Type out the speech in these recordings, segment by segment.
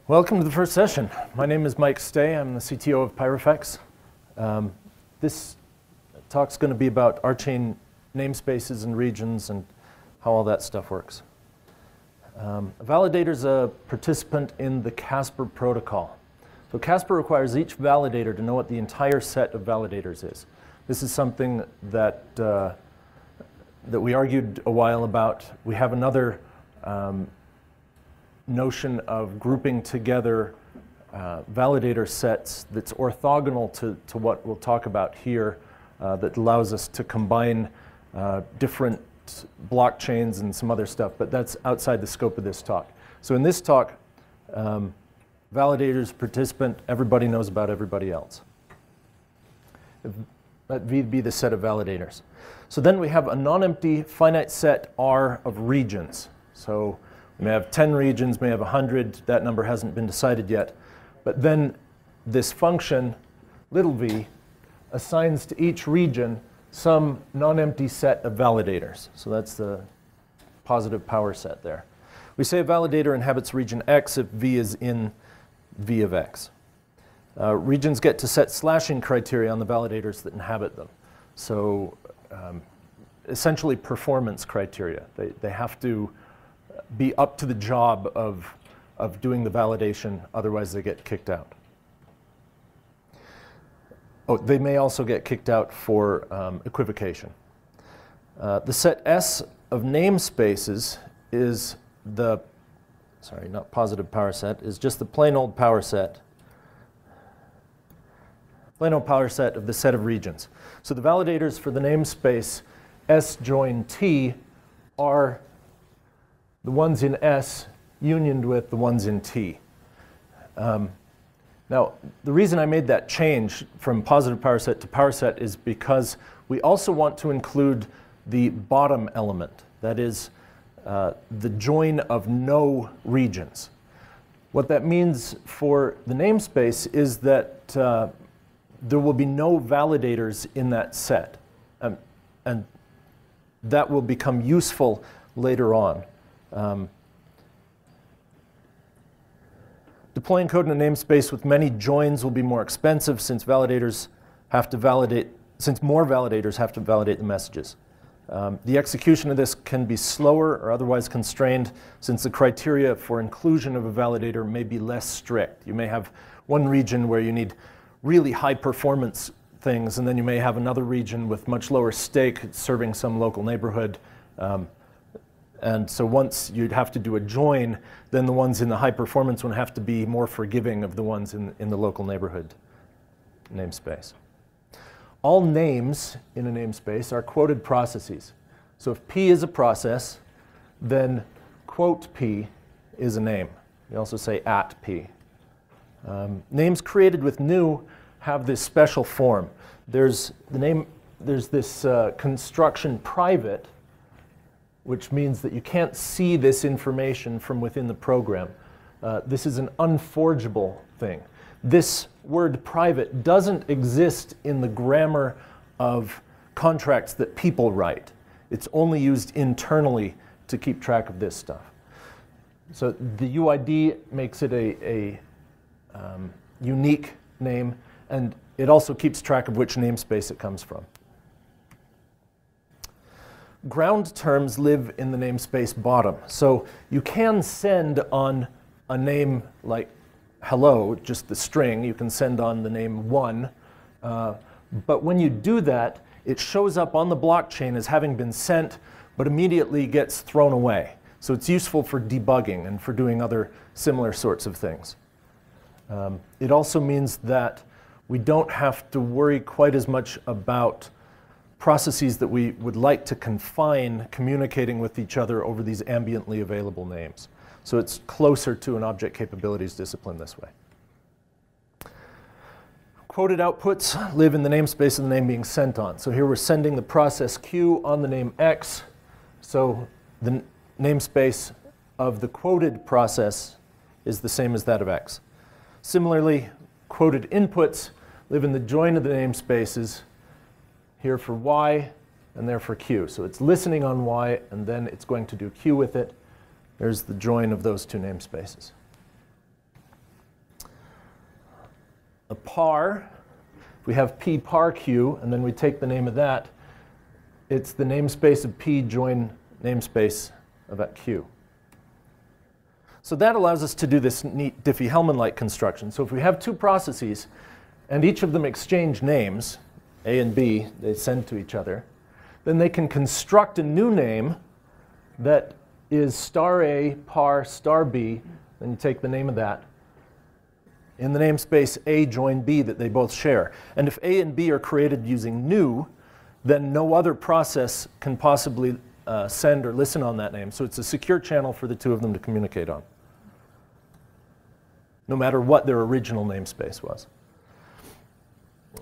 Welcome to the first session. My name is Mike Stay. I'm the CTO of Pyrofex. This talk's going to be about R-chain namespaces and regions and how all that stuff works. A validator is a participant in the Casper protocol. So Casper requires each validator to know what the entire set of validators is. This is something that we argued a while about. We have another notion of grouping together validator sets that's orthogonal to what we'll talk about here, that allows us to combine different blockchains and some other stuff, but that's outside the scope of this talk. So in this talk, validators, participant, everybody knows about everybody else. Let V be the set of validators. So then we have a non-empty finite set R of regions. So we may have 10 regions, may have 100. That number hasn't been decided yet. But then this function, little v, assigns to each region some non-empty set of validators. So that's the positive power set there. We say a validator inhabits region X if v is in v of X. Regions get to set slashing criteria on the validators that inhabit them. So essentially performance criteria. They have to be up to the job of doing the validation, otherwise they get kicked out. Oh, they may also get kicked out for equivocation. The set S of namespaces is the, sorry, not positive power set, is just the plain old power set. Plain old power set of the set of regions. So the validators for the namespace S join T are the ones in S unioned with the ones in T. Now, the reason I made that change from positive power set to power set is because we also want to include the bottom element, that is, the join of no regions. What that means for the namespace is that there will be no validators in that set, and that will become useful later on. Deploying code in a namespace with many joins will be more expensive since validators have to validate, since more validators have to validate the messages. The execution of this can be slower or otherwise constrained since the criteria for inclusion of a validator may be less strict. You may have one region where you need really high performance things, and then you may have another region with much lower stake serving some local neighborhood. And so once you'd have to do a join, then the ones in the high performance one have to be more forgiving of the ones in the local neighborhood namespace. All names in a namespace are quoted processes. So if P is a process, then quote P is a name. We also say at P. Names created with new have this special form. There's this construction private, which means that you can't see this information from within the program. This is an unforgeable thing. This word private doesn't exist in the grammar of contracts that people write. It's only used internally to keep track of this stuff. So the UID makes it a unique name, and it also keeps track of which namespace it comes from. Ground terms live in the namespace bottom. So you can send on a name like hello, just the string. You can send on the name 1. But when you do that, it shows up on the blockchain as having been sent, but immediately gets thrown away. So it's useful for debugging and for doing other similar sorts of things. It also means that we don't have to worry quite as much about processes that we would like to confine communicating with each other over these ambiently available names. So it's closer to an object capabilities discipline this way. Quoted outputs live in the namespace of the name being sent on. So here we're sending the process Q on the name X. So the namespace of the quoted process is the same as that of X. Similarly, quoted inputs live in the join of the namespaces, here for Y and there for Q. So it's listening on Y, and then it's going to do Q with it. There's the join of those two namespaces. a par, if we have P par Q, and then we take the name of that, it's the namespace of P join namespace of that Q. So that allows us to do this neat Diffie-Hellman-like construction. So if we have two processes, and each of them exchange names, A and B, they send to each other, then they can construct a new name that is star A par star B, then you take the name of that, in the namespace A join B that they both share. And if A and B are created using new, then no other process can possibly send or listen on that name. So it's a secure channel for the two of them to communicate on, no matter what their original namespace was.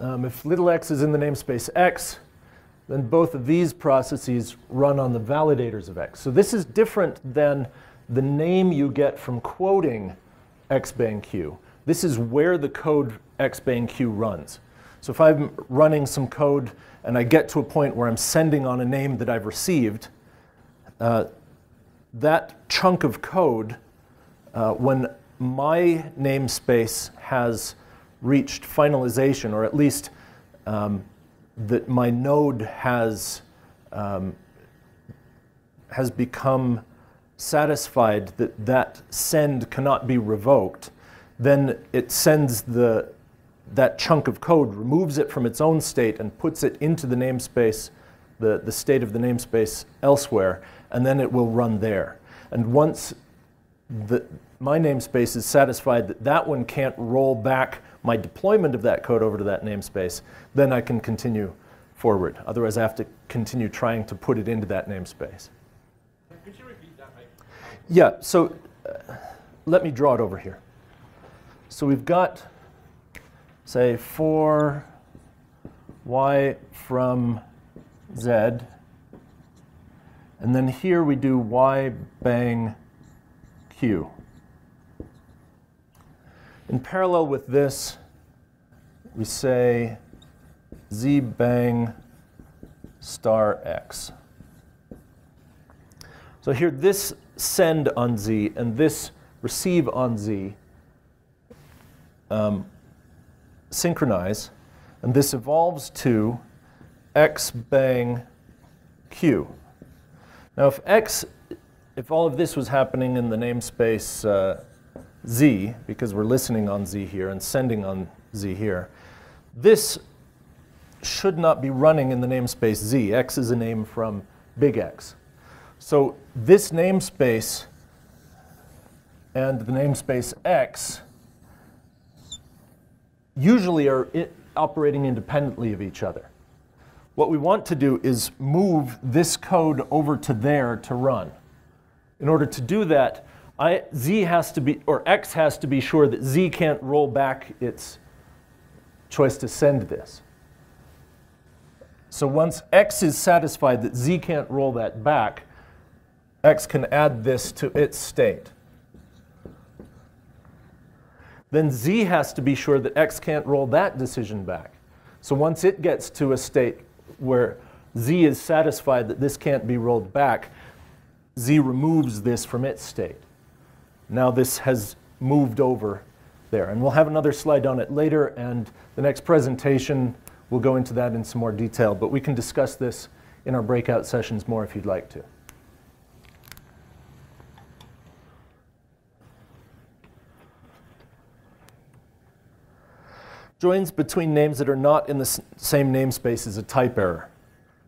If little x is in the namespace x, then both of these processes run on the validators of x. So this is different than the name you get from quoting x bang q. This is where the code x bang q runs. So if I'm running some code and I get to a point where I'm sending on a name that I've received, that chunk of code, when my namespace has reached finalization, or at least that my node has become satisfied that that send cannot be revoked, then it sends that chunk of code, removes it from its own state and puts it into the namespace, the state of the namespace elsewhere, and then it will run there. And once my namespace is satisfied that that one can't roll back my deployment of that code over to that namespace, then I can continue forward. Otherwise, I have to continue trying to put it into that namespace. Could you repeat that? Yeah, so let me draw it over here. So we've got, say, for y from z, and then here we do y bang q. In parallel with this, we say z bang star x. So here, this send on z and this receive on z synchronize, and this evolves to x bang q. Now, if all of this was happening in the namespace z, because we're listening on z here and sending on z here, this should not be running in the namespace z. X is a name from big X. So this namespace and the namespace x usually are operating independently of each other. What we want to do is move this code over to there to run. In order to do that, z has to be, or x has to be sure that z can't roll back its choice to send this. So once x is satisfied that z can't roll that back, x can add this to its state. Then z has to be sure that x can't roll that decision back. So once it gets to a state where z is satisfied that this can't be rolled back, z removes this from its state. Now this has moved over there. And we'll have another slide on it later, and the next presentation we'll go into that in some more detail. But we can discuss this in our breakout sessions more if you'd like to. Joins between names that are not in the same namespace is a type error.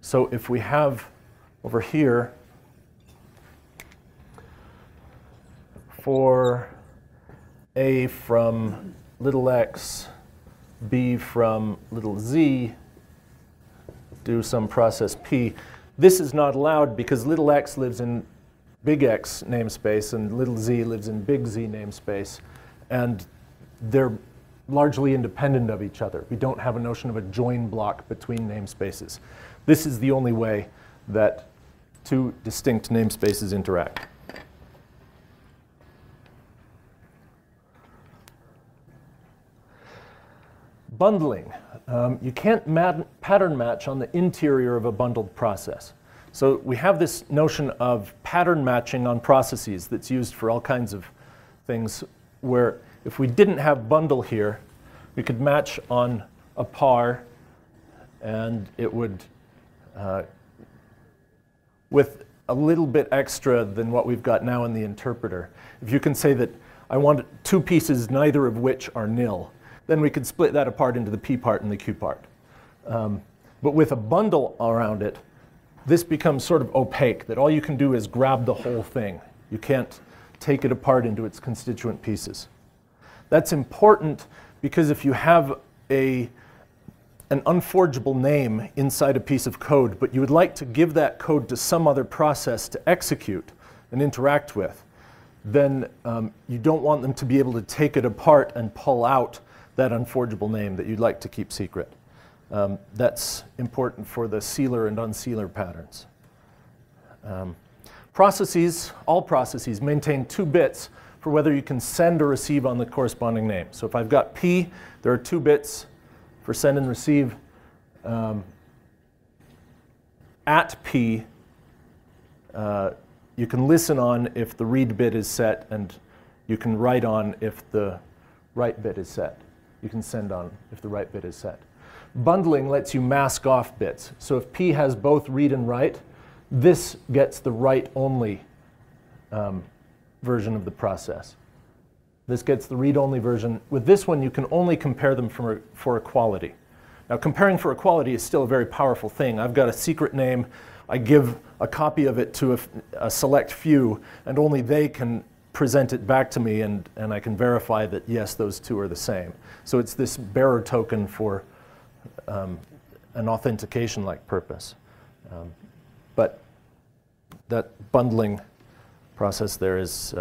So if we have over here for a from little x, b from little z, do some process p, this is not allowed because little x lives in big X namespace and little z lives in big Z namespace, and they're largely independent of each other. We don't have a notion of a join block between namespaces. This is the only way that two distinct namespaces interact. Bundling. You can't pattern match on the interior of a bundled process. So we have this notion of pattern matching on processes that's used for all kinds of things, where if we didn't have bundle here, We could match on a par, and it would, with a little bit extra than what we've got now in the interpreter. If you can say that I want two pieces, neither of which are nil, then we could split that apart into the P part and the Q part. But with a bundle around it, this becomes sort of opaque, that all you can do is grab the whole thing. You can't take it apart into its constituent pieces. That's important because if you have an unforgeable name inside a piece of code, but you would like to give that code to some other process to execute and interact with, then you don't want them to be able to take it apart and pull out that unforgeable name that you'd like to keep secret. That's important for the sealer and unsealer patterns. Processes, all processes, maintain 2 bits for whether you can send or receive on the corresponding name. So if I've got P, there are 2 bits for send and receive. At P, you can listen on if the read bit is set, and you can write on if the write bit is set. You can send on if the write bit is set. Bundling lets you mask off bits. So if P has both read and write, this gets the write-only version of the process. This gets the read-only version. With this one, you can only compare them for equality. Now, comparing for equality is still a very powerful thing. I've got a secret name. I give a copy of it to a select few, and only they can present it back to me, and I can verify that, yes, those 2 are the same. So it's this bearer token for an authentication-like purpose. But that bundling process there is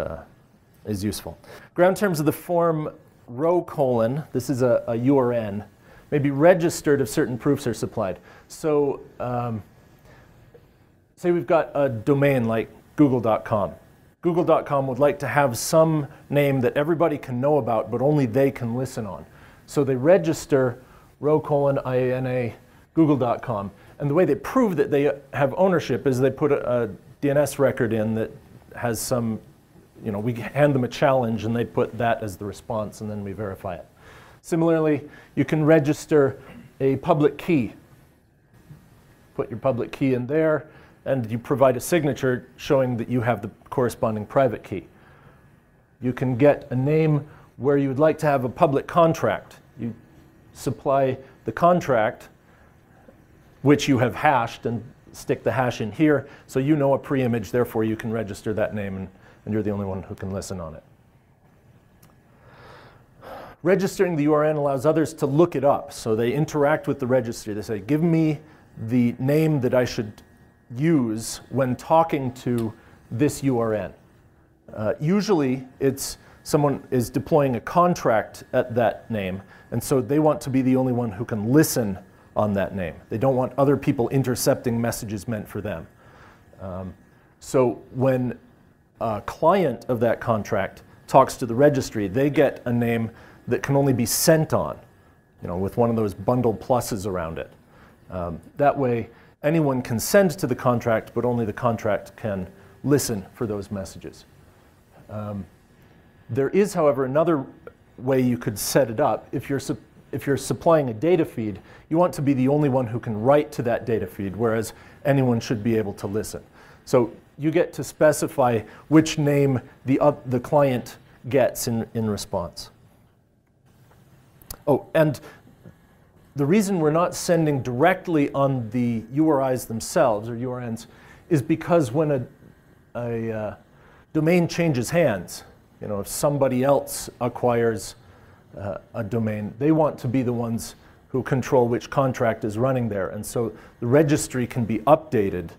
useful. Ground terms of the form row colon, this is a URN, may be registered if certain proofs are supplied. So say we've got a domain like google.com. Google.com would like to have some name that everybody can know about, but only they can listen on. So they register row colon IANA google.com. And the way they prove that they have ownership is they put a DNS record in that has some, we hand them a challenge and they put that as the response, and then we verify it. Similarly, you can register a public key. Put your public key in there, and you provide a signature showing that you have the corresponding private key. You can get a name where you would like to have a public contract. You supply the contract, which you have hashed, and stick the hash in here, so you know a pre-image, therefore you can register that name, and you're the only one who can listen on it. Registering the URN allows others to look it up, so they interact with the registry. They say, give me the name that I should use when talking to this URN. Usually, it's someone is deploying a contract at that name, and so they want to be the only one who can listen on that name. They don't want other people intercepting messages meant for them. So when a client of that contract talks to the registry, they get a name that can only be sent on, with one of those bundle pluses around it. That way, anyone can send to the contract, but only the contract can listen for those messages. There is, however, another way you could set it up. If you're supplying a data feed, you want to be the only one who can write to that data feed, whereas anyone should be able to listen. So you get to specify which name the client gets in response. Oh, and the reason we're not sending directly on the URIs themselves, or URNs, is because when a domain changes hands, if somebody else acquires a domain, they want to be the ones who control which contract is running there. And so the registry can be updated,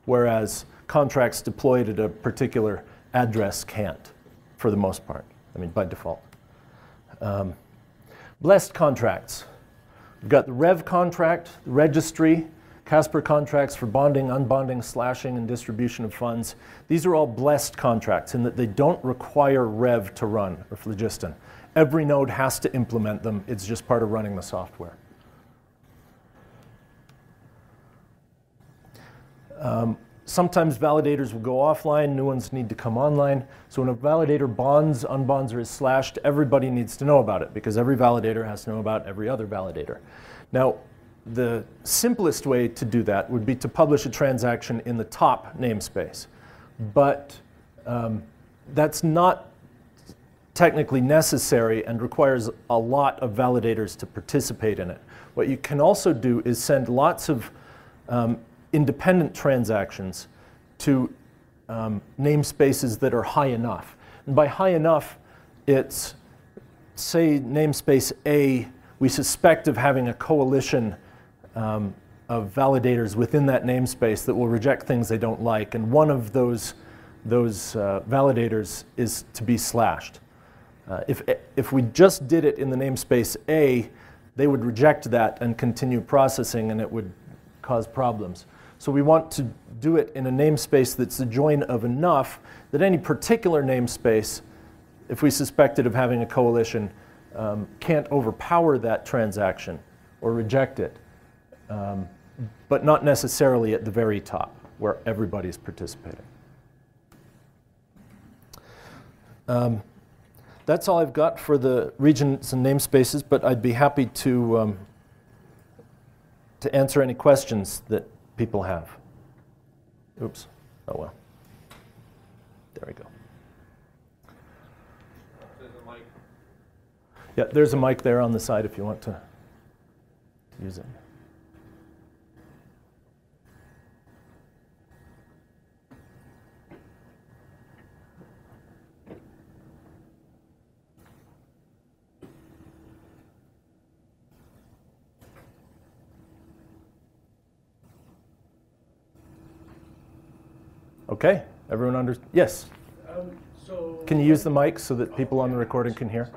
whereas contracts deployed at a particular address can't, for the most part, by default. Blessed contracts. We've got the Rev contract, the registry, Casper contracts for bonding, unbonding, slashing, and distribution of funds. These are all blessed contracts in that they don't require Rev to run, or phlogiston. Every node has to implement them. It's just part of running the software. sometimes validators will go offline, new ones need to come online. So when a validator bonds, unbonds, or is slashed, everybody needs to know about it because every validator has to know about every other validator. Now, the simplest way to do that would be to publish a transaction in the top namespace. But that's not technically necessary and requires a lot of validators to participate in it. What you can also do is send lots of independent transactions to namespaces that are high enough. And by high enough, it's, say, namespace A, we suspect of having a coalition of validators within that namespace that will reject things they don't like, and one of those validators is to be slashed. If we just did it in the namespace A, they would reject that and continue processing, and it would cause problems. So we want to do it in a namespace that's the join of enough that any particular namespace, if we suspect it of having a coalition, can't overpower that transaction or reject it, but not necessarily at the very top where everybody's participating. That's all I've got for the regions and namespaces, but I'd be happy to answer any questions that people have. Oops. Oh, well. There we go. There's a mic. Yeah, there's a mic there on the side if you want to use it. Okay, everyone understands? Yes? Can you use the mic so that people on the recording can hear?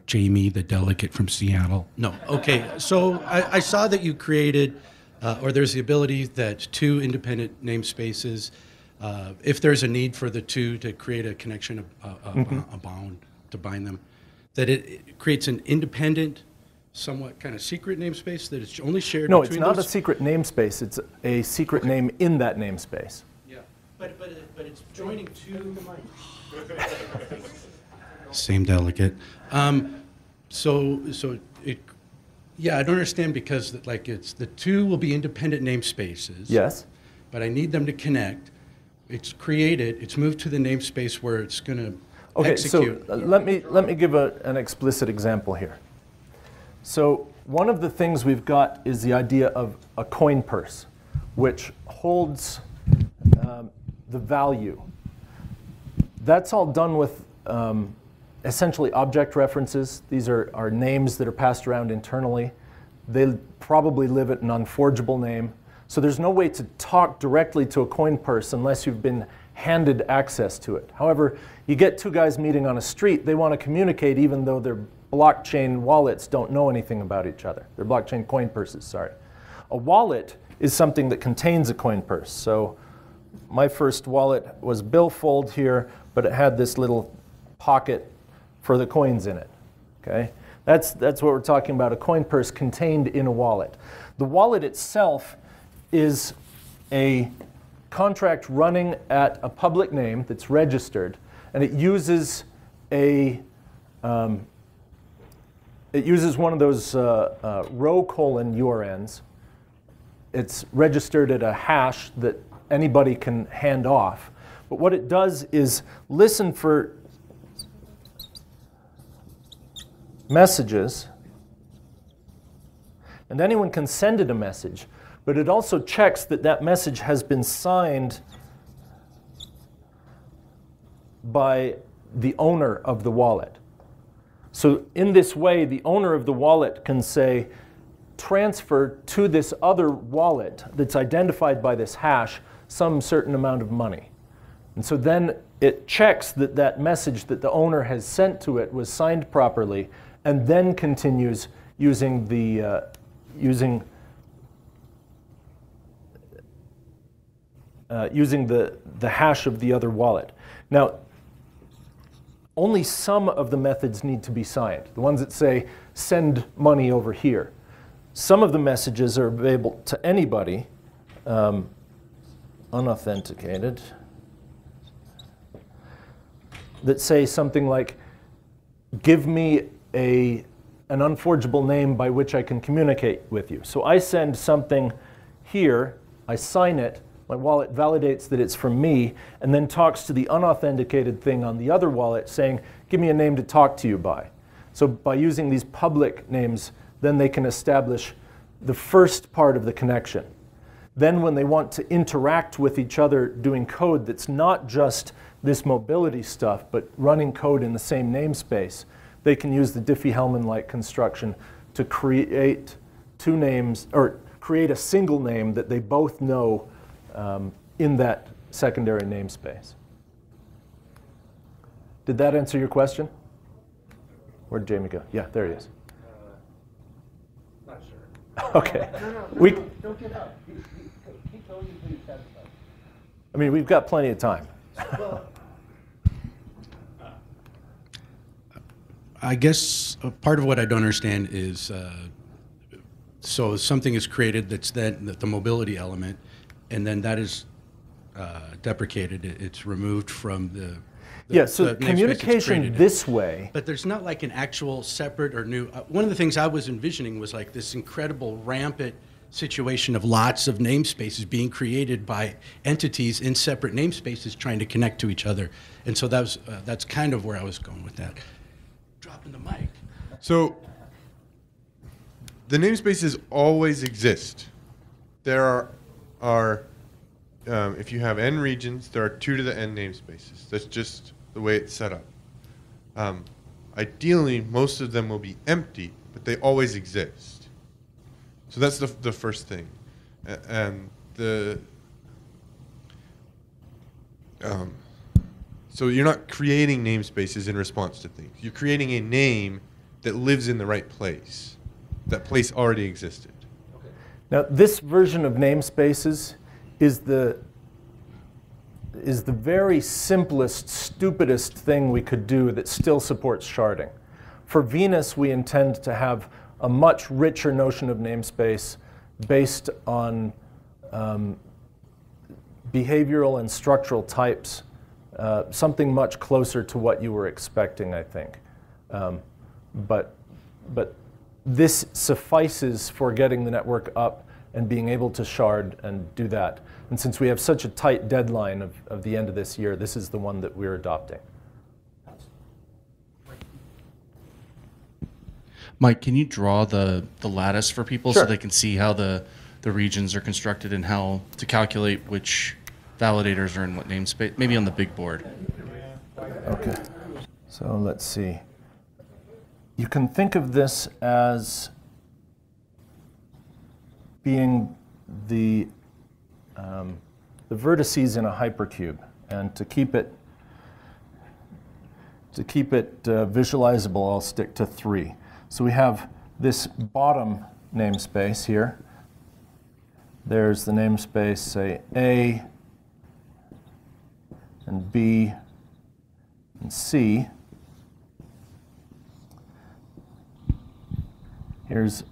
Jamie, the delegate from Seattle. No, okay, so I saw that you created, or there's the ability that two independent namespaces, if there's a need for the two to create a connection, a bound to bind them, that it creates an independent, somewhat kind of secret namespace that is only shared No, between it's not those? a secret namespace. It's a secret name in that namespace. Yeah, but it's joining two. Same delegate. So it, yeah, I don't understand because like it's the two will be independent namespaces. Yes. But I need them to connect. It's created. It's moved to the namespace where it's going to execute. So let me give an explicit example here. So one of the things we've got is the idea of a coin purse, which holds the value. That's all done with essentially object references. These are names that are passed around internally. They probably live at an unforgeable name. So there's no way to talk directly to a coin purse unless you've been handed access to it. However, you get two guys meeting on a street, they want to communicate even though their blockchain wallets don't know anything about each other. They're blockchain coin purses, sorry. A wallet is something that contains a coin purse. So my first wallet was billfold here, but it had this little pocket for the coins in it. Okay? That's what we're talking about, a coin purse contained in a wallet. The wallet itself is a contract running at a public name that's registered, and it uses one of those row colon URNs. It's registered at a hash that anybody can hand off. But what it does is listen for messages, and anyone can send it a message, but it also checks that that message has been signed by the owner of the wallet. So in this way, the owner of the wallet can say, transfer to this other wallet that's identified by this hash some certain amount of money. And so then it checks that that message that the owner has sent to it was signed properly, and then continues using the the hash of the other wallet. Now, only some of the methods need to be signed. The ones that say send money over here. some of the messages are available to anybody, unauthenticated, that say something like, give me an unforgeable name by which I can communicate with you. So I send something here, I sign it, my wallet validates that it's from me, and then talks to the unauthenticated thing on the other wallet saying, give me a name to talk to you by. So by using these public names, then they can establish the first part of the connection. Then when they want to interact with each other doing code that's not just this mobility stuff, but running code in the same namespace, they can use the Diffie-Hellman-like construction to create two names, or create a single name that they both know in that secondary namespace. Did that answer your question? Where'd Jamie go? Yeah, there he is. Not sure. Okay. No, don't get up. He told you to be satisfied. I mean, we've got plenty of time. Well, I guess part of what I don't understand is, so something is created that's then the mobility element, and then that is deprecated. It's removed from the Yeah, so the namespace it's communication created in. this way, But there's not like an actual separate or new. One of the things I was envisioning was like this incredible rampant situation of lots of namespaces being created by entities in separate namespaces trying to connect to each other. And so that's kind of where I was going with that. Dropping the mic. So the namespaces always exist. There are if you have n regions, there are 2 to the n namespaces. That's just the way it's set up. Ideally, most of them will be empty, but they always exist. So that's the first thing. And so you're not creating namespaces in response to things. You're creating a name that lives in the right place. That place already existed. now this version of namespaces is the very simplest, stupidest thing we could do that still supports sharding. For Venus, we intend to have a much richer notion of namespace based on behavioral and structural types, something much closer to what you were expecting, I think. But this suffices for getting the network up and being able to shard and do that. And since we have such a tight deadline of the end of this year, this is the one that we're adopting. Mike, can you draw the lattice for people Sure. so they can see how the regions are constructed and how to calculate which validators are in what namespace? Maybe on the big board. Okay. So let's see. You can think of this as being the vertices in a hypercube, and to keep it visualizable, I'll stick to 3. So we have this bottom namespace here. There's the namespace, say A and B and C. Here's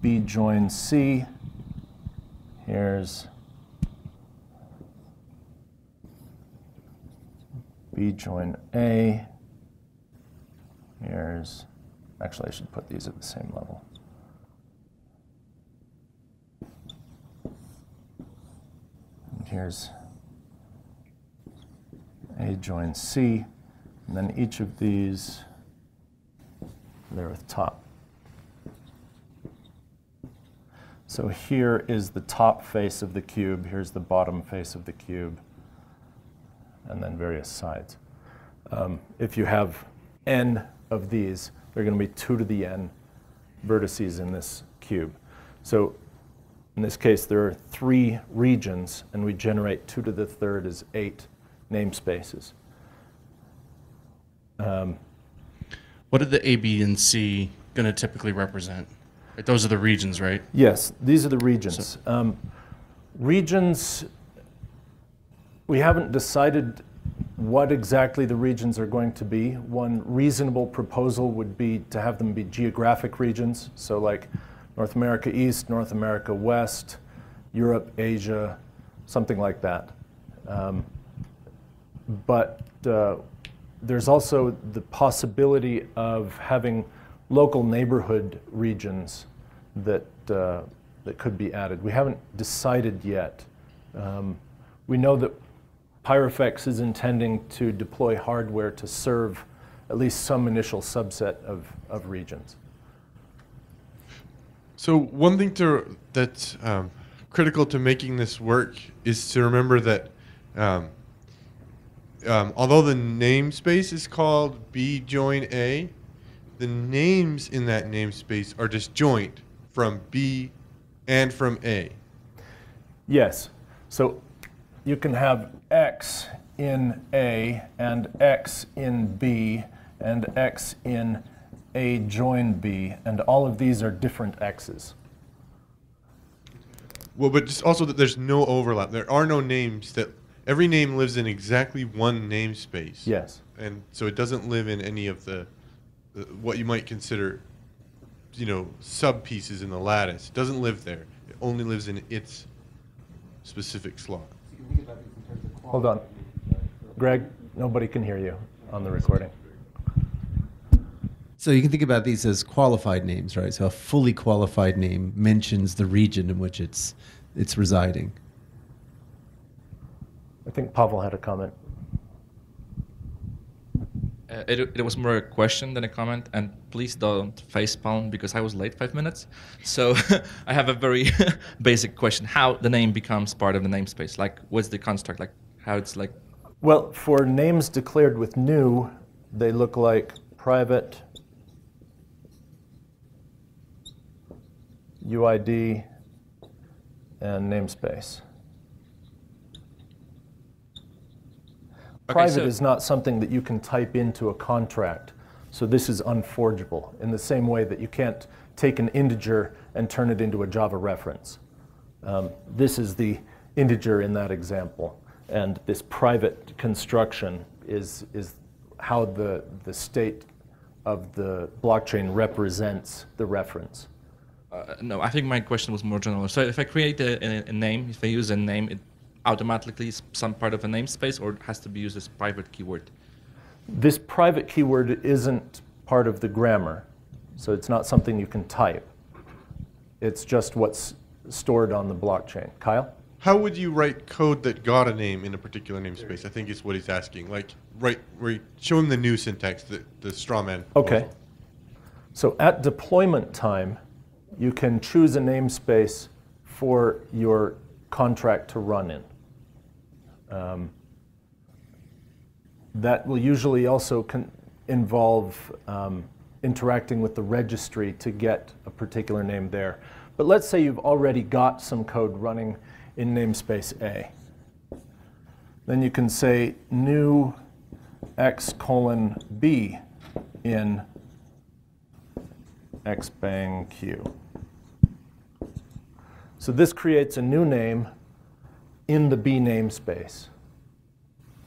B join C. Here's B join A. Here's, actually I should put these at the same level. And here's A join C. And then each of these, there with top. So here is the top face of the cube, here's the bottom face of the cube, and then various sides. If you have n of these, there are going to be 2 to the n vertices in this cube. So in this case, there are 3 regions, and we generate 2 to the third is 8 namespaces. What are the A, B, and C going to typically represent? Right, those are the regions, right? Yes, these are the regions. Regions, we haven't decided what exactly the regions are going to be. One reasonable proposal would be to have them be geographic regions. So like North America East, North America West, Europe, Asia, something like that. But there's also the possibility of having local neighborhood regions that could be added. We haven't decided yet. We know that Pyrofex is intending to deploy hardware to serve at least some initial subset of regions. So one thing that's critical to making this work is to remember that although the namespace is called B join A, the names in that namespace are disjoint from B and from A. Yes. So you can have X in A and X in B and X in A join B, and all of these are different X's. Well, but just also that there's no overlap. There are no names that every name lives in exactly one namespace. Yes. And so it doesn't live in any of the what you might consider, sub pieces in the lattice. It doesn't live there. It only lives in its specific slot. Hold on. Greg, nobody can hear you on the recording. So you can think about these as qualified names, right? So a fully qualified name mentions the region in which it's residing. I think Pavel had a comment. It was more a question than a comment, and please don't facepalm because I was late 5 minutes. So I have a very basic question: how the name becomes part of the namespace? Like, what's the construct? Like, how it's like? Well, for names declared with new, they look like private UID and namespace. Private is not something that you can type into a contract, so this is unforgeable in the same way that you can't take an integer and turn it into a Java reference. This is the integer in that example, and this private construction is how the state of the blockchain represents the reference. No, I think my question was more general. So if I create a name, if I use a name, it automatically is some part of a namespace, or it has to be used as private keyword? This private keyword isn't part of the grammar, so it's not something you can type. It's just what's stored on the blockchain. Kyle? How would you write code that got a name in a particular namespace? I think is what he's asking. Like, show him the new syntax, the straw man. Okay. So at deployment time, you can choose a namespace for your contract to run in. That will usually also involve interacting with the registry to get a particular name there. But let's say you've already got some code running in namespace A. Then you can say new x:b in xbang q. So this creates a new name in the B namespace.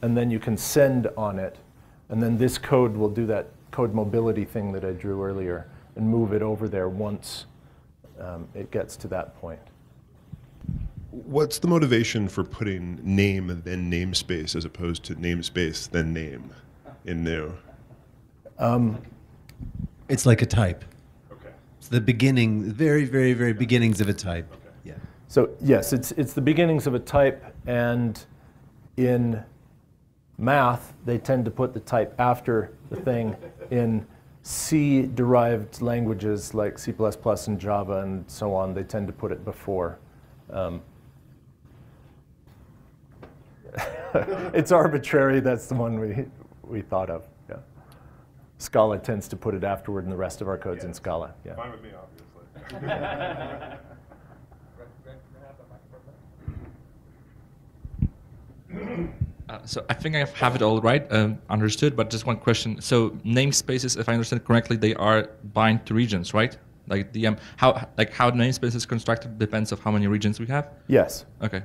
And then you can send on it. And then this code will do that code mobility thing that I drew earlier and move it over there once it gets to that point. What's the motivation for putting name and then namespace as opposed to namespace then name in new? It's like a type. Okay. It's the beginning, very, very, very beginnings of a type. Okay. Yeah. So yes, it's the beginnings of a type, and in math, they tend to put the type after the thing. In C-derived languages like C++ and Java and so on, they tend to put it before. It's arbitrary. That's the one we thought of. Yeah. Scala tends to put it afterward, and the rest of our code's in Scala. Yeah. Fine with me, obviously. So I think I have it all right, understood, but just one question. So namespaces, if I understand correctly, they are bind to regions, right? Like how the namespace is constructed depends on how many regions we have? Yes. Okay.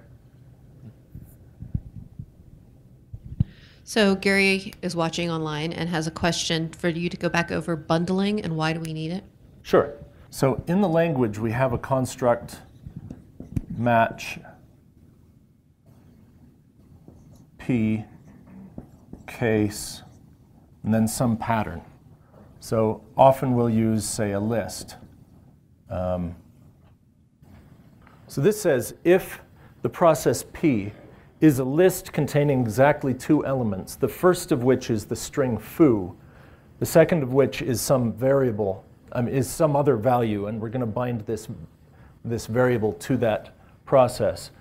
So Gary is watching online and has a question for you to go back over bundling and why do we need it? Sure. So in the language, we have a construct match P case and then some pattern. So often we'll use, say, a list. So this says if the process P is a list containing exactly two elements, the first of which is the string foo, the second of which is some variable, is some other value, and we're going to bind this variable to that process.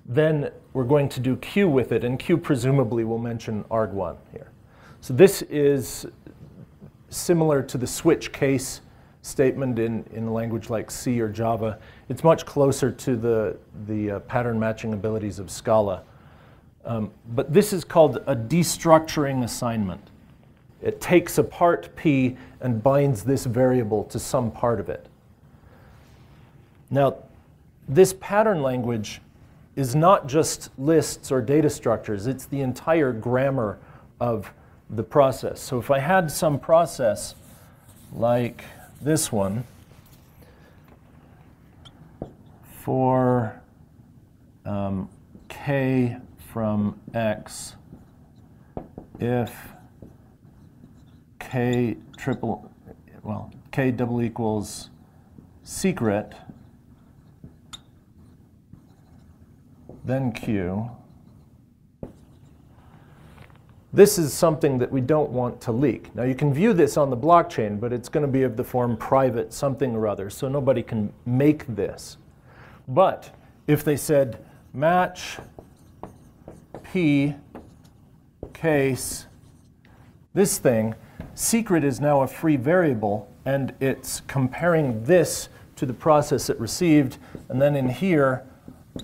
Then we're going to do Q with it, and Q presumably will mention arg1 here. So this is similar to the switch case statement in a language like C or Java. It's much closer to the pattern matching abilities of Scala. But this is called a destructuring assignment. It takes apart P and binds this variable to some part of it. Now, this pattern language is not just lists or data structures. It's the entire grammar of the process. So if I had some process like this one for k from x, if k double equals secret, then Q. This is something that we don't want to leak. Now you can view this on the blockchain, but it's going to be of the form private something or other, so nobody can make this. But if they said match P case this thing, secret is now a free variable, and it's comparing this to the process it received, and then in here,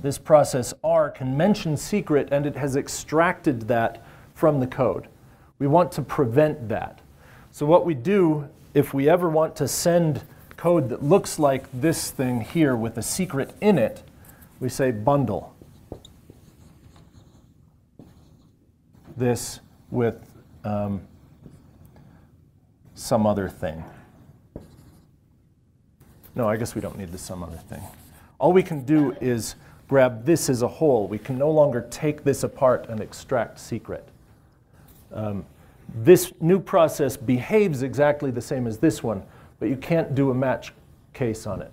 this process R can mention secret, and it has extracted that from the code. We want to prevent that. So what we do, if we ever want to send code that looks like this thing here with a secret in it, we say bundle this with some other thing. No, I guess we don't need the some other thing. All we can do is grab this as a whole. We can no longer take this apart and extract secret. This new process behaves exactly the same as this one, but you can't do a match case on it.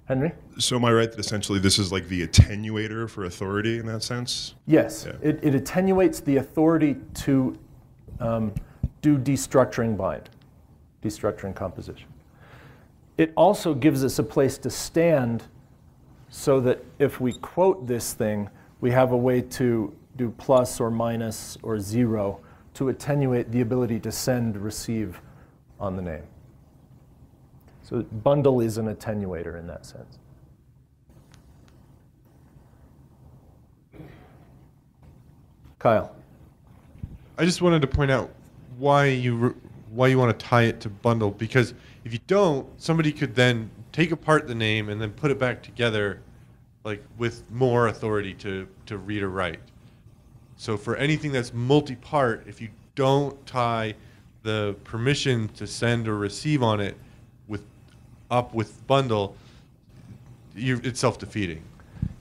Henry? So am I right that essentially this is like the attenuator for authority in that sense? Yes. Yeah. It attenuates the authority to do destructuring bind, destructuring composition. It also gives us a place to stand so that if we quote this thing, we have a way to do plus or minus or 0 to attenuate the ability to send, receive on the name. So bundle is an attenuator in that sense. Kyle. I just wanted to point out why you want to tie it to bundle, because if you don't, somebody could then take apart the name and then put it back together, like with more authority to read or write. So for anything that's multi-part, if you don't tie the permission to send or receive on it up with bundle, it's self-defeating.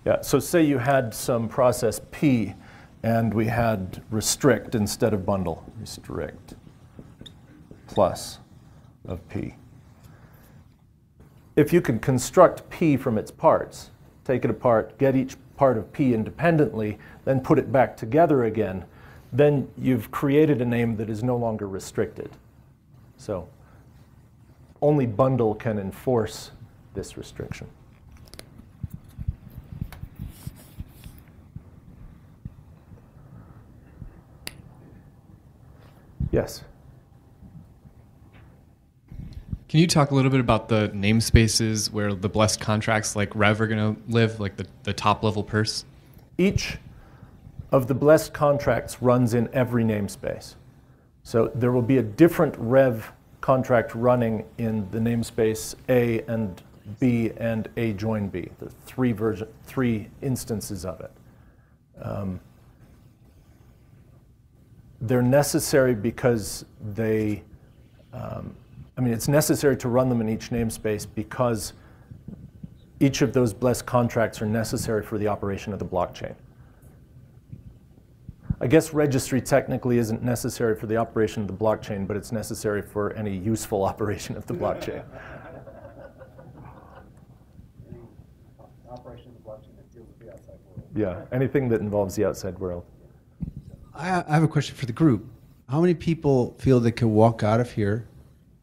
Yeah. So say you had some process P, and we had restrict instead of bundle. Restrict plus of P. If you could construct P from its parts, take it apart, get each part of P independently, then put it back together again, then you've created a name that is no longer restricted. So only bundle can enforce this restriction. Yes? Can you talk a little bit about the namespaces where the blessed contracts like Rev are going to live, like the top level purse? Each of the blessed contracts runs in every namespace. So there will be a different Rev contract running in the namespace A and B and A join B, the three instances of it. They're necessary because they I mean, it's necessary to run them in each namespace because each of those blessed contracts are necessary for the operation of the blockchain. I guess registry technically isn't necessary for the operation of the blockchain, but it's necessary for any useful operation of the blockchain. Operation of the blockchain that deals with the outside world. Yeah, anything that involves the outside world. I have a question for the group. How many people feel they could walk out of here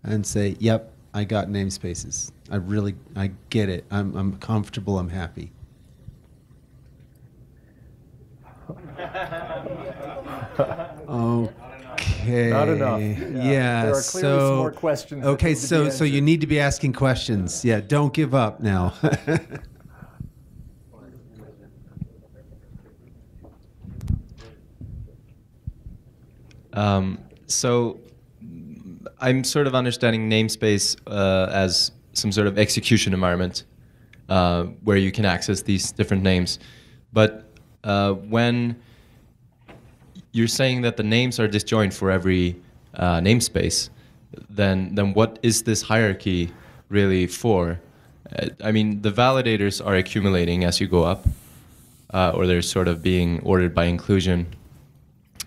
and say, yep, I got namespaces. I get it. I'm comfortable, I'm happy. Okay. Not enough. Yeah. There are clearly some more questions. Okay, so you need to be asking questions. Yeah, don't give up now. So I'm sort of understanding namespace as some sort of execution environment where you can access these different names. But when you're saying that the names are disjoint for every namespace, then what is this hierarchy really for? I mean, the validators are accumulating as you go up, or they're sort of being ordered by inclusion.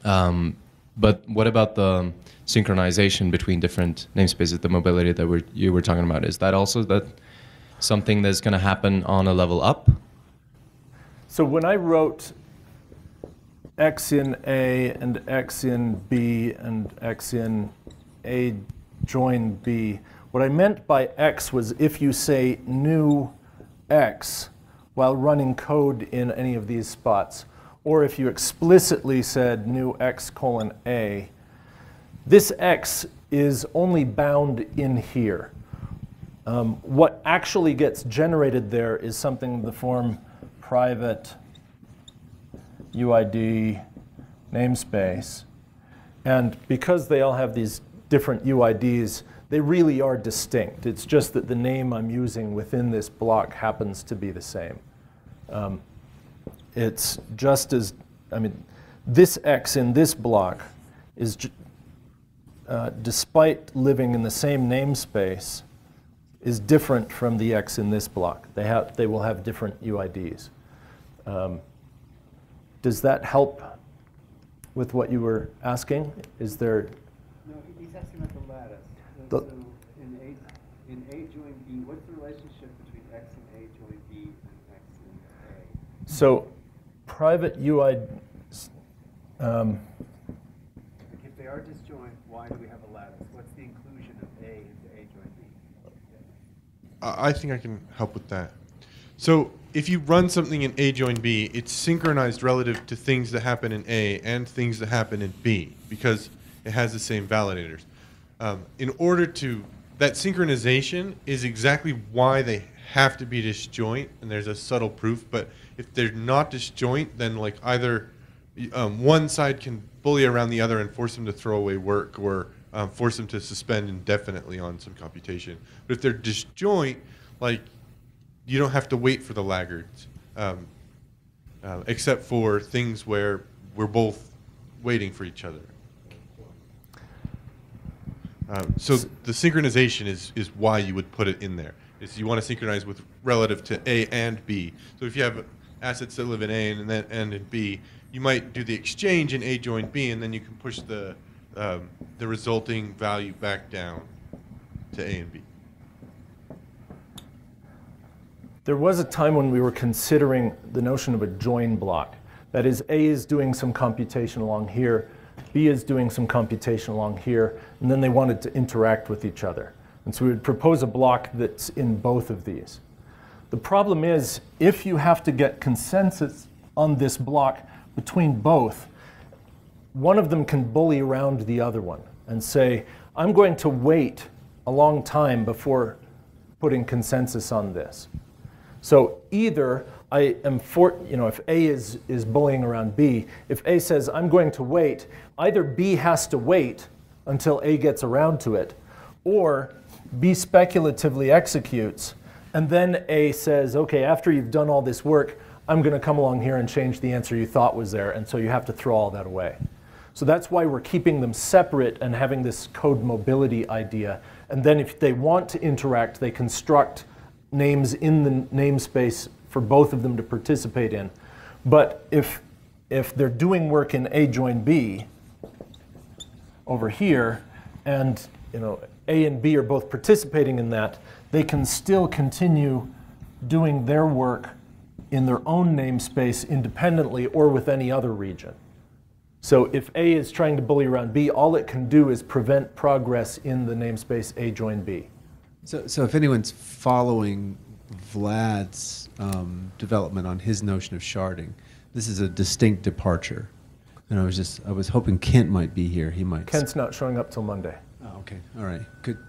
But what about the synchronization between different namespaces, the mobility that you were talking about? Is that also something that's going to happen on a level up? So when I wrote X in A and X in B and X in A join B, what I meant by X was if you say new X while running code in any of these spots, or if you explicitly said new X colon A, this X is only bound in here. What actually gets generated there is something in the form private UID namespace. And because they all have these different UIDs, they really are distinct. It's just that the name I'm using within this block happens to be the same. It's just as, I mean, this X in this block is, despite living in the same namespace, is different from the X in this block. They will have different UIDs. Does that help with what you were asking? Is there? No, he's asking about the lattice. The, so in A join B, what's the relationship between X and A join B and X and A? So private UID. If they are disjoint, why do we have a lattice? What's the inclusion of A into A join B? I think I can help with that. So if you run something in A join B, it's synchronized relative to things that happen in A and things that happen in B because it has the same validators. In order to, that synchronization is exactly why they have to be disjoint, and there's a subtle proof, but if they're not disjoint, then like either one side can bully around the other and force them to throw away work or force them to suspend indefinitely on some computation. But if they're disjoint, like you don't have to wait for the laggards, except for things where we're both waiting for each other. So the synchronization is why you would put it in there. Is you want to synchronize with relative to A and B. So if you have assets that live in A and then end in B, you might do the exchange in A join B, and then you can push the resulting value back down to A and B. There was a time when we were considering the notion of a join block. That is, A is doing some computation along here, B is doing some computation along here, and then they wanted to interact with each other. And so we would propose a block that's in both of these. The problem is, if you have to get consensus on this block between both, one of them can bully around the other one and say, I'm going to wait a long time before putting consensus on this. So either I am if A is bullying around B, if A says I'm going to wait, either B has to wait until A gets around to it, or B speculatively executes, and then A says, okay, after you've done all this work, I'm going to come along here and change the answer you thought was there, and so you have to throw all that away. So that's why we're keeping them separate and having this code mobility idea. And then if they want to interact, they construct names in the namespace for both of them to participate in. But if they're doing work in A join B over here, and A and B are both participating in that, they can still continue doing their work in their own namespace independently or with any other region. So if A is trying to bully around B, all it can do is prevent progress in the namespace A join B. So if anyone's following Vlad's development on his notion of sharding, this is a distinct departure. And I was hoping Kent might be here. He might. Kent's not showing up till Monday. Oh, okay. All right. Good.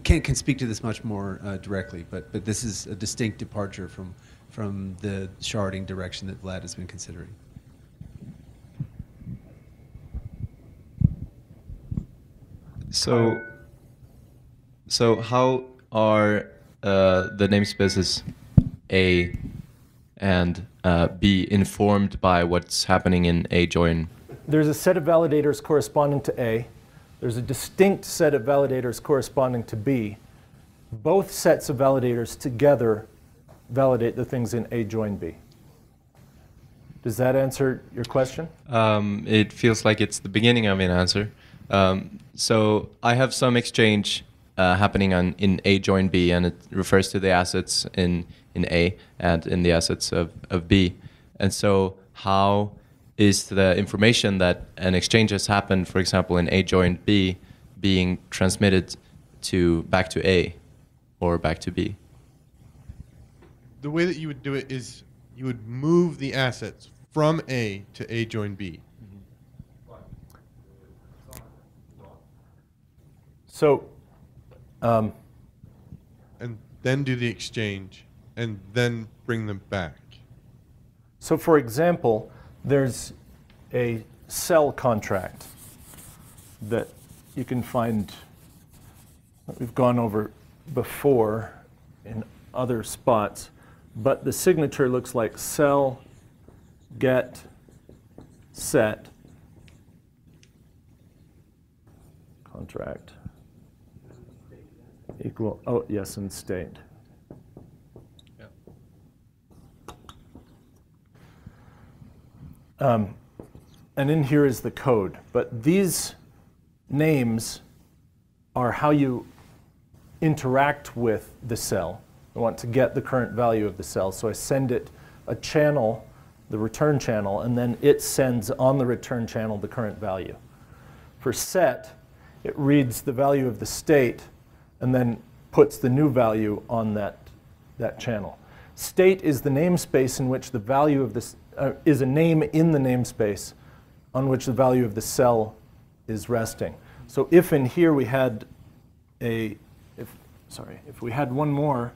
Kent can speak to this much more directly, but this is a distinct departure from the sharding direction that Vlad has been considering. So how are the namespaces A and B informed by what's happening in A join? There's a set of validators corresponding to A. There's a distinct set of validators corresponding to B. Both sets of validators together validate the things in A join B. Does that answer your question? It feels like it's the beginning of an answer. So I have some exchange happening in A join B, and it refers to the assets in A and in the assets of B. And so how is the information that an exchange has happened, for example, in A join B, being transmitted back to A or back to B? The way that you would do it is you would move the assets from A to A join B. So, and then do the exchange, and then bring them back. So for example, there's a cell contract that you can find that we've gone over before in other spots, but the signature looks like cell get set contract equal, oh yes, and state. And in here is the code, but these names are how you interact with the cell. I want to get the current value of the cell, so I send it a channel, the return channel, and then it sends on the return channel the current value. For set, it reads the value of the state and then puts the new value on that channel. State is the namespace in which the value of this is a name in the namespace on which the value of the cell is resting. So if in here we had if we had one more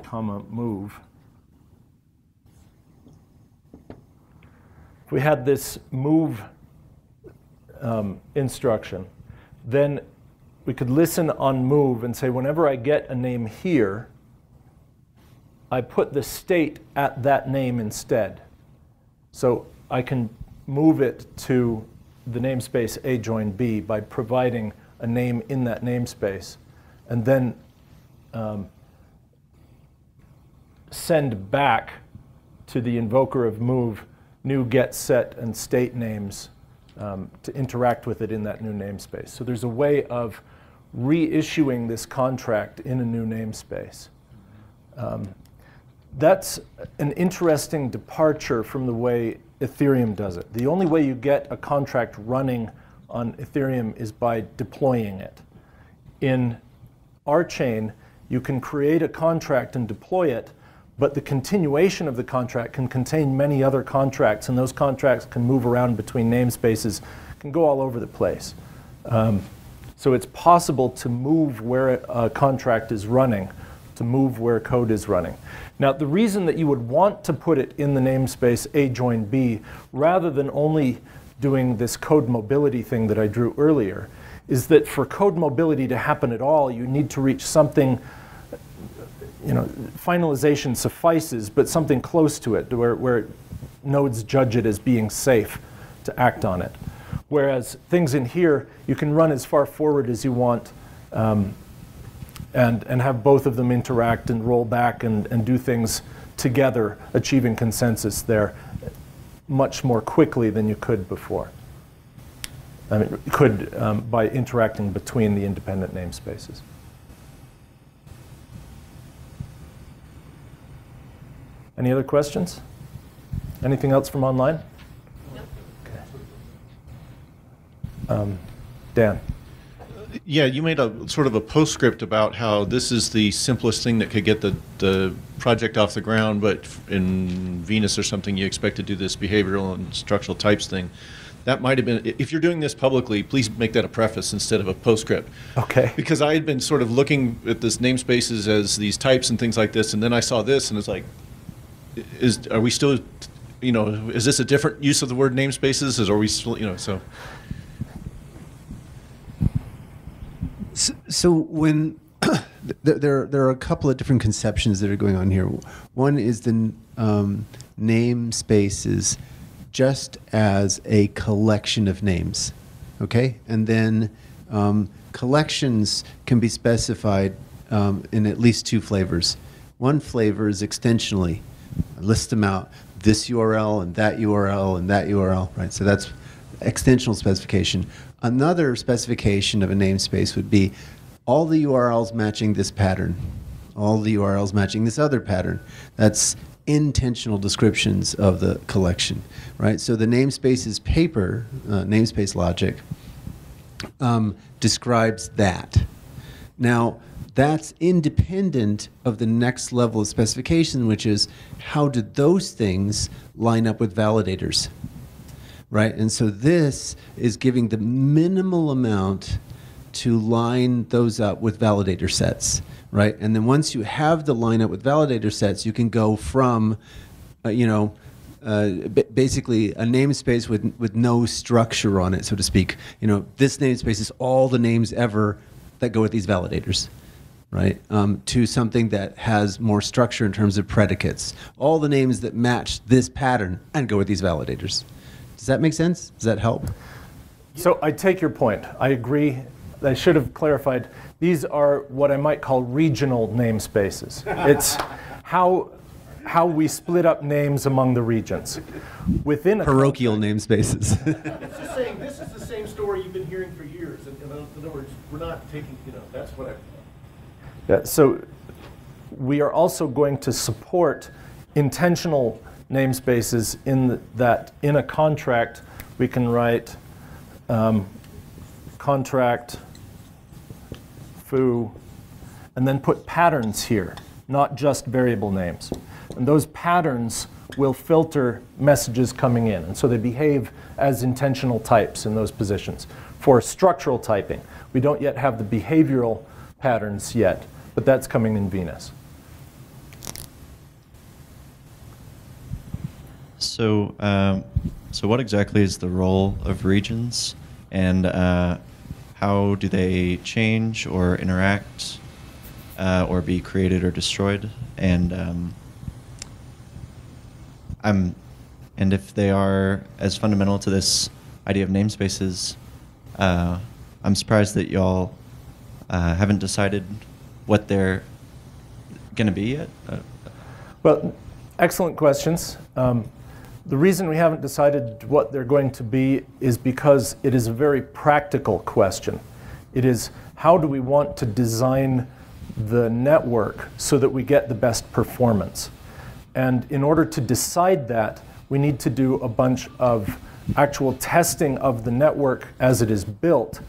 comma move, if we had this move instruction, then we could listen on move and say whenever I get a name here, I put the state at that name instead. So I can move it to the namespace A join B by providing a name in that namespace, and then send back to the invoker of move new get, set, and state names to interact with it in that new namespace. So there's a way of reissuing this contract in a new namespace. That's an interesting departure from the way Ethereum does it. The only way you get a contract running on Ethereum is by deploying it. In our chain, you can create a contract and deploy it, but the continuation of the contract can contain many other contracts, and those contracts can move around between namespaces, can go all over the place. So it's possible to move where a contract is running, to move where code is running. Now, the reason that you would want to put it in the namespace A join B, rather than only doing this code mobility thing that I drew earlier, is that for code mobility to happen at all, you need to reach something, finalization suffices, but something close to it, where nodes judge it as being safe to act on it. Whereas things in here, you can run as far forward as you want and have both of them interact and roll back and do things together, achieving consensus there much more quickly than you could before. I mean, could by interacting between the independent namespaces. Any other questions? Anything else from online? Okay. Dan. Yeah, you made a sort of a postscript about how this is the simplest thing that could get the project off the ground, but in Venus or something, you expect to do this behavioral and structural types thing. That might have been, if you're doing this publicly, please make that a preface instead of a postscript. Okay. Because I had been sort of looking at this namespaces as these types and things like this, and then I saw this, and it's like, are we still, you know, is this a different use of the word namespaces? Are we still, you know, so. So when there are a couple of different conceptions that are going on here. One is the namespaces just as a collection of names, okay? And then collections can be specified in at least two flavors. One flavor is extensionally. I list them out, this URL and that URL and that URL, right? So that's extensional specification. Another specification of a namespace would be all the URLs matching this pattern, all the URLs matching this other pattern. That's intentional descriptions of the collection, right? So the namespaces paper, namespace logic, describes that. Now, that's independent of the next level of specification, which is how do those things line up with validators, right? And so this is giving the minimal amount to line those up with validator sets, right? And then once you have the lineup with validator sets, you can go from, basically a namespace with no structure on it, so to speak. You know, this namespace is all the names ever that go with these validators, right? To something that has more structure in terms of predicates. All the names that match this pattern and go with these validators. Does that make sense? Does that help? So I take your point. I agree. I should have clarified. These are what I might call regional namespaces. It's how we split up names among the regions. Within a parochial namespaces. It's just saying this is the same story you've been hearing for years. In other words, we're not taking, that's what I... Yeah, so we are also going to support intentional namespaces that in a contract we can write contract foo and then put patterns here, not just variable names. And those patterns will filter messages coming in. And so they behave as intentional types in those positions. For structural typing, we don't yet have the behavioral patterns yet, but that's coming in Venus. So, so what exactly is the role of regions, and how do they change or interact, or be created or destroyed? And and if they are as fundamental to this idea of namespaces, I'm surprised that y'all haven't decided what they're going to be yet. Well, excellent questions. The reason we haven't decided what they're going to be is because it is a very practical question. It is, how do we want to design the network so that we get the best performance? And in order to decide that, we need to do a bunch of actual testing of the network as it is built,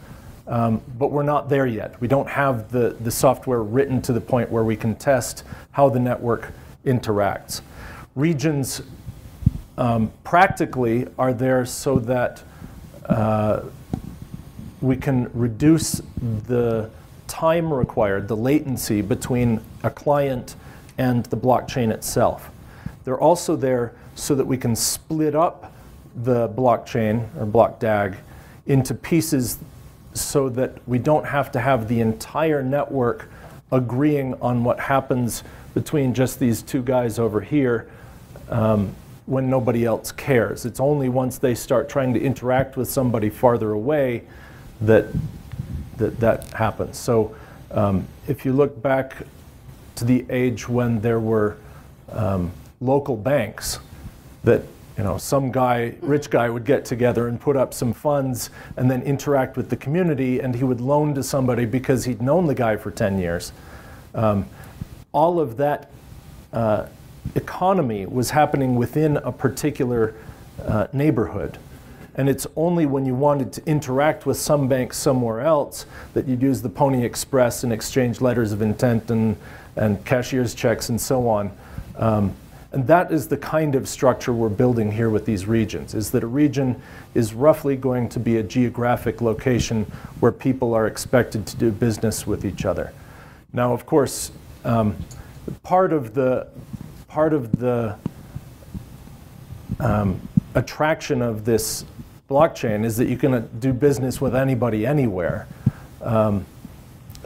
but we're not there yet. We don't have the software written to the point where we can test how the network interacts. Regions practically are there so that we can reduce the time required, the latency between a client and the blockchain itself. They're also there so that we can split up the blockchain, or block DAG, into pieces so that we don't have to have the entire network agreeing on what happens between just these two guys over here when nobody else cares. It's only once they start trying to interact with somebody farther away that happens. So if you look back to the age when there were local banks that some rich guy would get together and put up some funds and then interact with the community, and he would loan to somebody because he'd known the guy for 10 years. All of that economy was happening within a particular neighborhood. And it's only when you wanted to interact with some bank somewhere else that you'd use the Pony Express and exchange letters of intent and cashier's checks and so on. And that is the kind of structure we're building here with these regions, is that a region is roughly going to be a geographic location where people are expected to do business with each other. Now, of course, part of the attraction of this blockchain is that you can do business with anybody anywhere.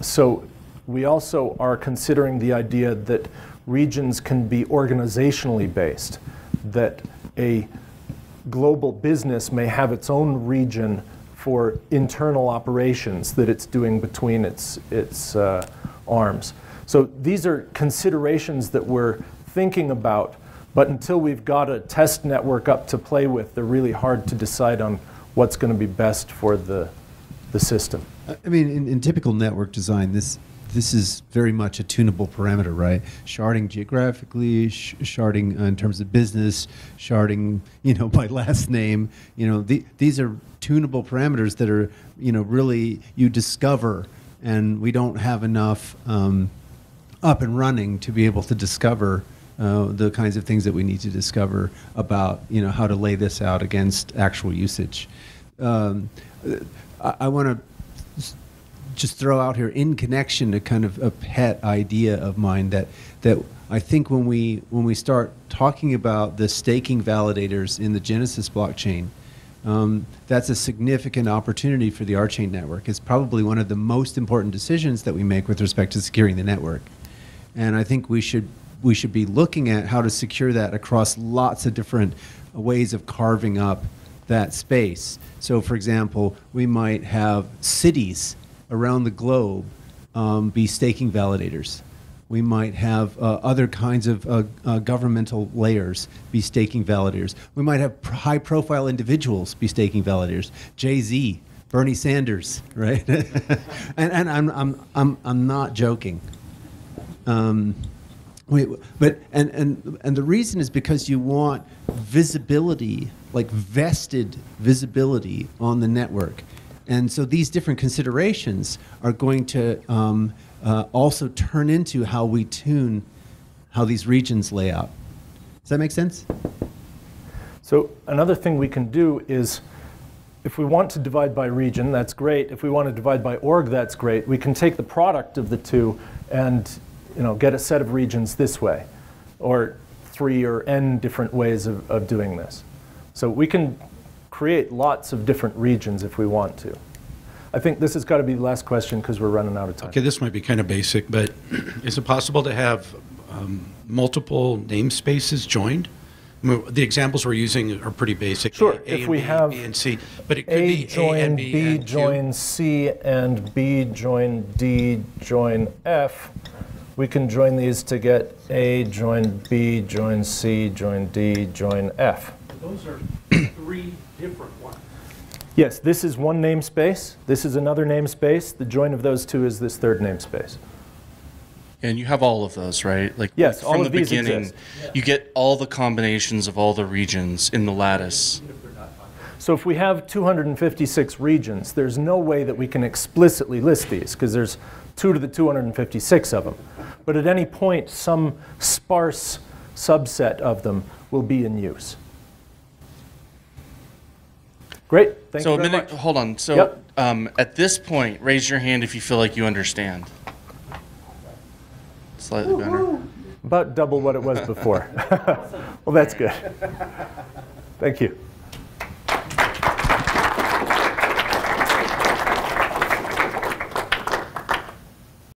So we also are considering the idea that regions can be organizationally based, that a global business may have its own region for internal operations that it's doing between its arms. So these are considerations that we're thinking about, but until we've got a test network up to play with, they're really hard to decide on what's going to be best for the system. I mean, in typical network design, this is very much a tunable parameter, right? Sharding geographically, sharding in terms of business, sharding, by last name. These are tunable parameters that are, really you discover, and we don't have enough up and running to be able to discover the kinds of things that we need to discover about, how to lay this out against actual usage. I want to just throw out here in connection to kind of a pet idea of mine that I think when we start talking about the staking validators in the Genesis blockchain, that's a significant opportunity for the Archain network. It's probably one of the most important decisions that we make with respect to securing the network. And I think we should be looking at how to secure that across lots of different ways of carving up that space. So for example, we might have cities around the globe be staking validators. We might have other kinds of governmental layers be staking validators. We might have high-profile individuals be staking validators. Jay-Z, Bernie Sanders, right? and I'm not joking. But the reason is because you want visibility, like vested visibility on the network. And so these different considerations are going to also turn into how we tune how these regions lay out. Does that make sense? So another thing we can do is, if we want to divide by region, that's great. If we want to divide by org, that's great. We can take the product of the two and get a set of regions this way, or 3 or n different ways of doing this. So we can create lots of different regions if we want to. I think this has got to be the last question because we're running out of time. Okay, this might be kind of basic, but is it possible to have multiple namespaces joined? I mean, the examples we're using are pretty basic. Sure, if we have B and C, but it could A be join A and B, B and join Q. C and B join D join F, we can join these to get A join B join C join D join F. Those are 3 different ones. Yes, this is one namespace. This is another namespace. The join of those two is this third namespace. And you have all of those, right? Like yes, from all the of these beginning, exist. you get all the combinations of all the regions in the lattice. So if we have 256 regions, there's no way that we can explicitly list these because there's 2 to the 256 of them. But at any point, some sparse subset of them will be in use. Great. Thank you very much. Hold on. So Yep. At this point, raise your hand if you feel like you understand. Slightly better. About double what it was before. Well, that's good. Thank you.